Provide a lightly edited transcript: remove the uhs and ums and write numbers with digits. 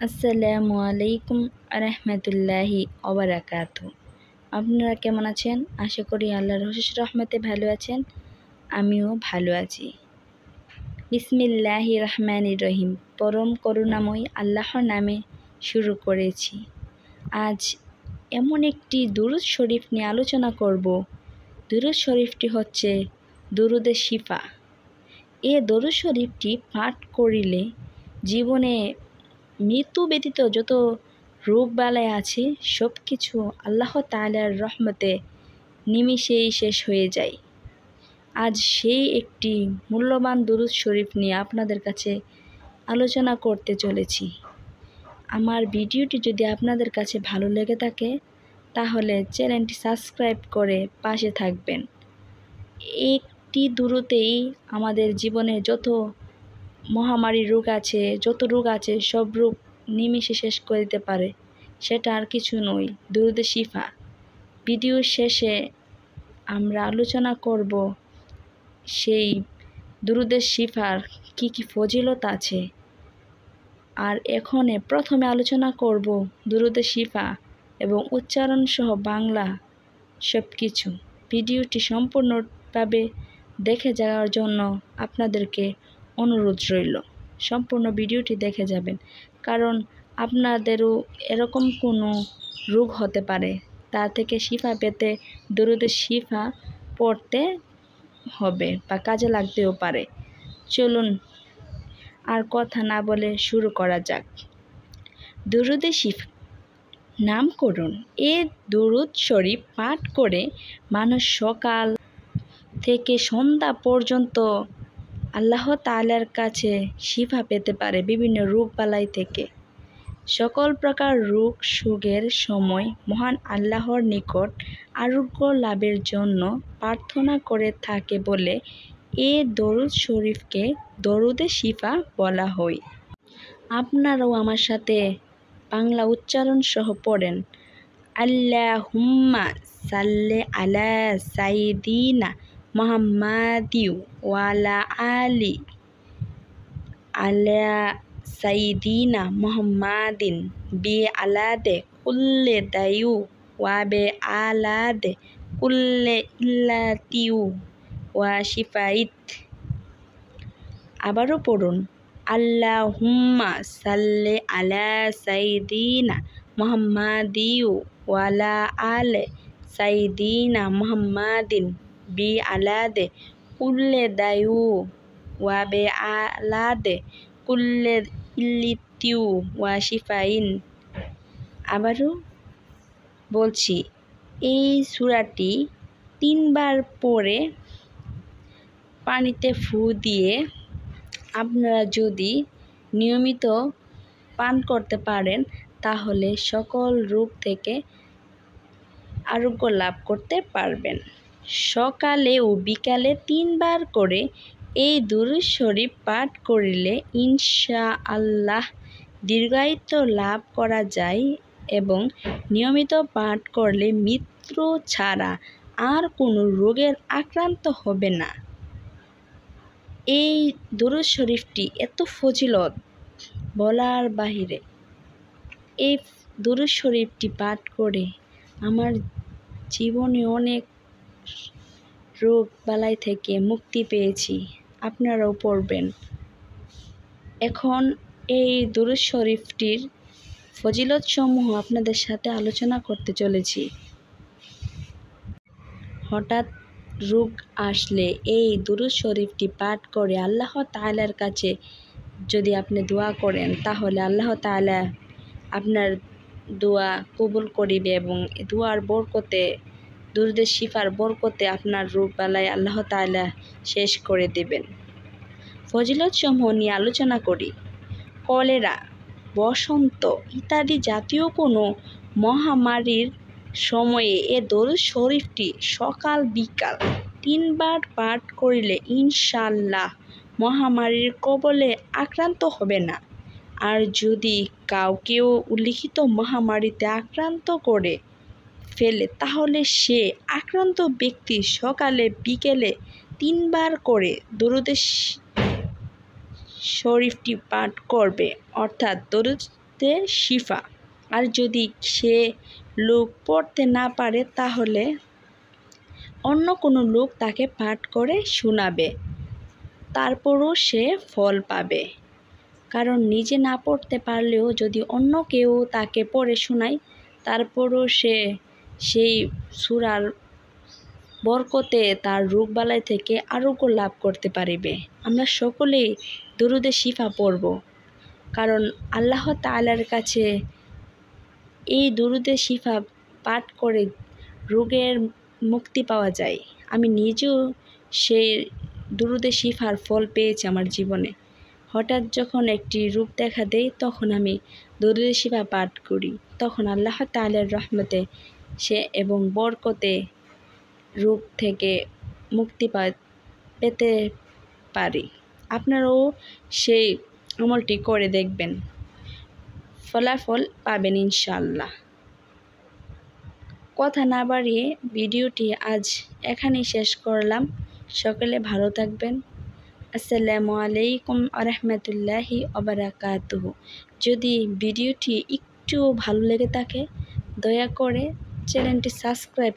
আসসালামু আলাইকুম রহমতুল্লাহি ওবারাকাতু। আপনারা কেমন আছেন? আশা করি আল্লাহর অশেষ রহমতে ভালো আছেন। আমিও ভালো আছি। বিসমিল্লাহির রহমানির রহিম। পরম করুণাময় আল্লাহর নামে শুরু করেছি। আজ এমন একটি দুরূদ শরীফ নিয়ে আলোচনা করব। দুরূদ শরীফটি হচ্ছে দুরূদে শিফা। এই দুরূদ শরীফটি পাঠ করিলে জীবনে মৃত্যু ব্যতীত যত রোগ বালাই আছে সব কিছু আল্লাহ তাআলার রহমতে নিমিষেই শেষ হয়ে যায়। আজ সেই একটি মূল্যবান দুরূদ শরীফ নিয়ে আপনাদের কাছে আলোচনা করতে চলেছি। আমার ভিডিওটি যদি আপনাদের কাছে ভালো লেগে থাকে তাহলে চ্যানেলটি সাবস্ক্রাইব করে পাশে থাকবেন। একটি দুরূদেই আমাদের জীবনে যত মহামারী রোগ আছে, যত রোগ আছে সব রোগ নিমিষে শেষ করে দিতে পারে। সেটা আর কিছু নয়, দুরূদে শিফা। ভিডিওর শেষে আমরা আলোচনা করব সেই দুরূদে শিফার কি কি ফজিলত আছে। আর প্রথমে আলোচনা করব দুরূদে শিফা এবং উচ্চারণ সহ বাংলা সব কিছু। ভিডিওটি সম্পূর্ণভাবে দেখে যাওয়ার জন্য আপনাদেরকে অনুরোধ রইল। সম্পূর্ণ ভিডিওটি দেখে যাবেন, কারণ আপনাদেরও এরকম কোনো রোগ হতে পারে। তা থেকে শিফা পেতে দুরূদে শিফা পড়তে হবে বা কাজে লাগতেও পারে। চলুন আর কথা না বলে শুরু করা যাক। দুরূদে শিফা নামকরণ। এ দুরূদ শরীফ পাঠ করে মানুষ সকাল থেকে সন্ধ্যা পর্যন্ত আল্লাহ তাআলার কাছে শিফা পেতে পারে বিভিন্ন রোগ বালাই থেকে। সকল প্রকার রোগ শোকের সময় মহান আল্লাহর নিকট আরোগ্য লাভের জন্য প্রার্থনা করে থাকে বলে এ দরুদ শরীফকে দরুদে শিফা বলা হয়। আপনারাও আমার সাথে বাংলা উচ্চারণ সহ পড়েন। আল্লাহুম্মা সাল্লি আলা সাইয়্যিদিনা মুহাম্মাদিউ ওয়া আলা আলি আলা সাইয়্যিদিনা মুহাম্মাদিন বি আলাদে কুল্লে দায়ু ওয়া বে আলাদে কুল্লে ইল্লাতিউ ওয়া শিফাইত। আবারও পড়ুন। আল্লাহুম্মা সাল্লি আলা সাইয়্যিদিনা মুহাম্মাদিউ ওয়া আলা আলি সাইয়্যিদিনা মুহাম্মাদিন বি আলাদে কুল্লে দায়ু ওয়া বে আলাদে কুল্লে ইল্লাতিউ ওয়া শিফাইন। আবারও বলছি, এই সূরাটি 3 বার পড়ে পানিতে ফু দিয়ে আপনারা যদি নিয়মিত পান করতে পারেন তাহলে সকল রোগ থেকে আরোগ্য লাভ করতে পারবেন। সকালে ও বিকালে 3 বার করে এই দুরূদ শরীফ পাঠ করিলে ইনশাআল্লাহ দীর্ঘায়িত্ব লাভ করা যায় এবং নিয়মিত পাঠ করলে মৃত্যু ছাড়া আর কোনো রোগের আক্রান্ত হবে না। এই দুরূদ শরীফটি এত ফজিলত বলার বাহিরে। এই দুরূদ শরীফটি পাঠ করে আমার জীবনে অনেক রোগ বালাই থেকে মুক্তি পেয়েছি। আপনারাও পড়বেন। এখন এই দুরূদ শরীফটির ফজিলত সমূহ আপনাদের সাথে আলোচনা করতে চলেছি। হঠাৎ রোগ আসলে এই দুরূদ শরীফটি পাঠ করে আল্লাহ তাআলার কাছে যদি আপনি দোয়া করেন তাহলে আল্লাহ তাআলা আপনার দোয়া কবুল করিবে এবং দোয়ার বরকতে, দুরূদে শিফার বরকতে আপনার রোগ বালাই আল্লাহ তাআলা শেষ করে দেবেন। ফজিলত সমূহ নিয়ে আলোচনা করি। কলেরা, বসন্ত ইত্যাদি জাতীয় কোনো মহামারীর সময়ে এ দরুদ শরীফটি সকাল বিকাল 3 বার পাঠ করিলে ইনশাআল্লাহ মহামারীর কবলে আক্রান্ত হবে না। আর যদি কাউকেও উল্লিখিত মহামারীতে আক্রান্ত করে ফেলে তাহলে সে আক্রান্ত ব্যক্তি সকালে বিকেলে 3 বার করে দরুদ শরীফটি পাঠ করবে, অর্থাৎ দরুদ পড়তে শিফা। আর যদি সে লোক পড়তে না পারে তাহলে অন্য কোনো লোক তাকে পাঠ করে শোনাবে, তারপরও সে ফল পাবে। কারণ নিজে না পড়তে পারলেও যদি অন্য কেউ তাকে পড়ে শোনায়, তারপরও সে সেই সূরার বরকতে তার রোগবালাই থেকে আরোগ্য লাভ করতে পারবে। আমরা সকলেই দুরুদে শিফা পড়ব, কারণ আল্লাহ তাআলার কাছে এই দুরুদে শিফা পাঠ করে রোগের মুক্তি পাওয়া যায়। আমি নিজেও সেই দুরুদে শিফার ফল পেয়েছি আমার জীবনে। হঠাৎ যখন একটি রোগ দেখা দেয় তখন আমি দুরুদে শিফা পাঠ করি, তখন আল্লাহ তাআলার রহমতে সে এবং বরকতে রোগ থেকে মুক্তি পেতে পারি। আপনারাও সেই আমলটি করে দেখবেন, ফলাফল পাবেন ইনশাআল্লাহ। কথা না বাড়িয়ে ভিডিওটি আজ এখানেই শেষ করলাম। সকলে ভালো থাকবেন। আসসালামু আলাইকুম ওয়া রাহমাতুল্লাহি ওয়া বারাকাতুহু। যদি ভিডিওটি একটু ভালো লেগে থাকে দয়া করে চ্যানেলটি সাবস্ক্রাইব